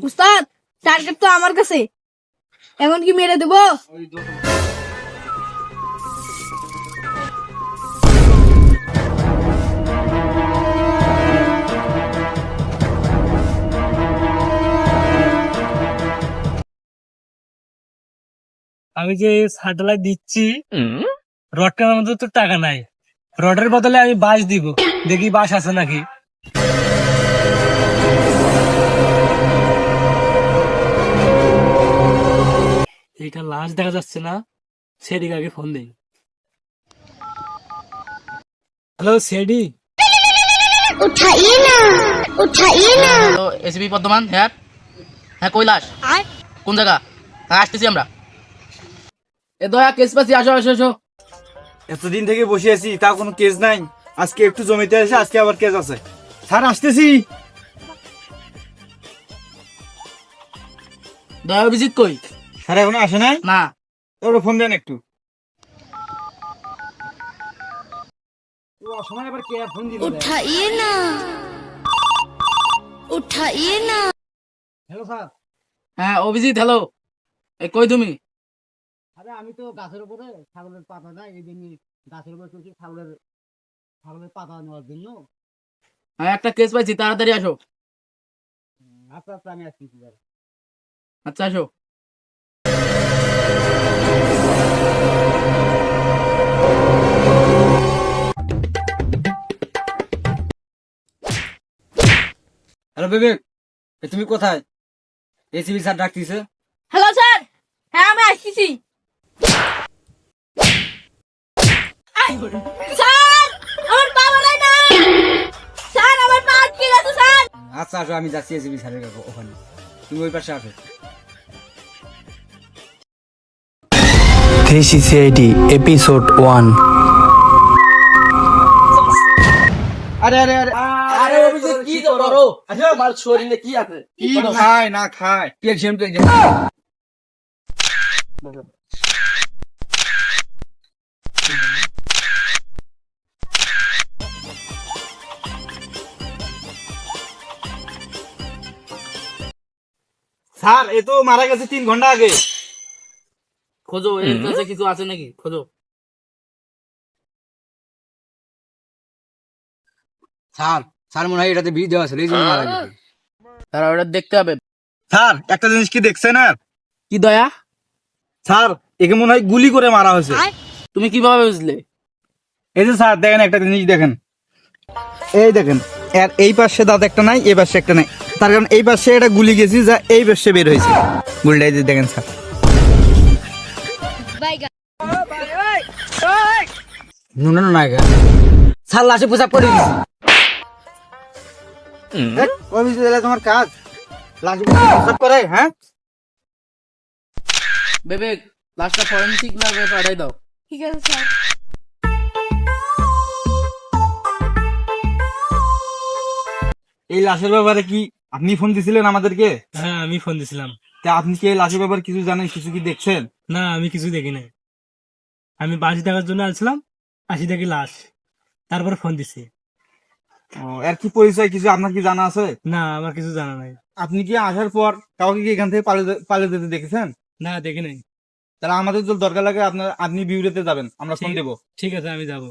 উস্তাদ, টার্গেট তো আমার কাছে, এখন কি মেরে দেবো? আমি যে স্যাটেলাইট দিচ্ছি, রড কেনার মতো তো টাকা নাই। রডের বদলে আমি বাঁশ দিব, দেখি বাঁশ আছে নাকি। এইটা লাশ দেখা যাচ্ছে না, সেদিকে আগে ফোন দেই। Hello সেডি, hello SB Bardhaman. হ্যাঁ হ্যাঁ, কৈলাস কোন জায়গা? হ্যাঁ আসতেছি আমরা। এ দয়া কেস পাচ্ছি, আসো আসো আসো। এতদিন থেকে বসে আছি, তা কোনো কেস নাই। আজকে একটু জমিতে এসে আজকে আবার কেস আছে। স্যার আসতেছি। দয়া অভিজিৎ কই? স্যার এখনো আসে নাই? না। ওরা ফোন দেন একটু। সময় আবার কে ফোন দিল? উঠাইয়ে না, উঠাইয়ে না। Hello sir. হ্যাঁ অভিজিৎ, হ্যালো। এ কই তুমি? আরে আমি তো গাছের উপরে, ছাগলের পাতা নাই, এই জন্য গাছের উপরে চলছি ছাগলের পাতা নেওয়ার জন্য। হ্যাঁ একটা কেস পাইছি, তাড়াতাড়ি আসো। আচ্ছা আচ্ছা, আমি আসছি। আচ্ছা আসো। হ্যালো বিবেক, তুমি কোথায়? এসিবি স্যার ডাকতেছে। হ্যালো স্যার, হ্যাঁ আমি আসতেছি। স্যার, আমার পা বাড়াই না। স্যার, আমার পা আটকে গেছে স্যার। আচ্ছা আসো, আমি যাচ্ছি এসিবি স্যারের ওখানে, তুমি ওই পাশে আসো। CCID Episode 1. আরে আরে আরে আরে অভিজিৎ কি করো? আমার শরীরে কি আছে? কি খায় না খায়? ক্যালসিয়াম স্যার, এ তো মারা গেছে 3 ঘন্টা আগে। খোঁজো, এর কাছে কিছু আছে নাকি? খোঁজো। স্যার মনে হয় এটাতে বিষ দেওয়া ছিল, এই জন্য মারা গেছে। তারা ওটা দেখতে হবে। স্যার একটা জিনিস কি দেখছেন? আর কি দয়া? স্যার একে মনে হয় গুলি করে মারা হয়েছে। তুমি কিভাবে বুঝলে? এই যে স্যার দেখেন, একটা জিনিস দেখেন, এই দেখেন, এর এই পাশে দাঁত একটা নাই, এই পাশে একটা নাই। তার কারণ এই পাশে এটা গুলি গেছি, যা এই পাশে বের হয়েছে গুলিটা। এই যে দেখেন স্যার। নুনানো নাই গা স্যার, লাশে পোশাক করে দিছি। তোমার কাজ লাশে পোশাক করে? হ্যাঁ বিবেক, লাস্টটা ফরেনসিক ল্যাবে পাঠাই দাও। ঠিক আছে স্যার। এই লাশের ব্যাপারে কি আপনি ফোন দিছিলেন আমাদেরকে? হ্যাঁ আমি ফোন দিছিলাম। তা আপনি কি এই লাশের ব্যাপারে কিছু জানেন, কিছু কি দেখছেন? না আমি কিছু দেখি নাই, আমি বাঁশ দেখার জন্য আসছিলাম, আসি দেখি লাশ, তারপর ফোন দিছি। এর কি পরিচয় কিছু আপনার কি জানা আছে? না আমার কিছু জানা নাই। আপনি কি আসার পর কাউকে কি এখান থেকে পালিয়ে যেতে দেখেছেন? না দেখি নাই। তাহলে আমাদের যদি দরকার লাগে আপনি বিউরেতে যাবেন, আমরা ফোন দেবো। ঠিক আছে আমি যাবো।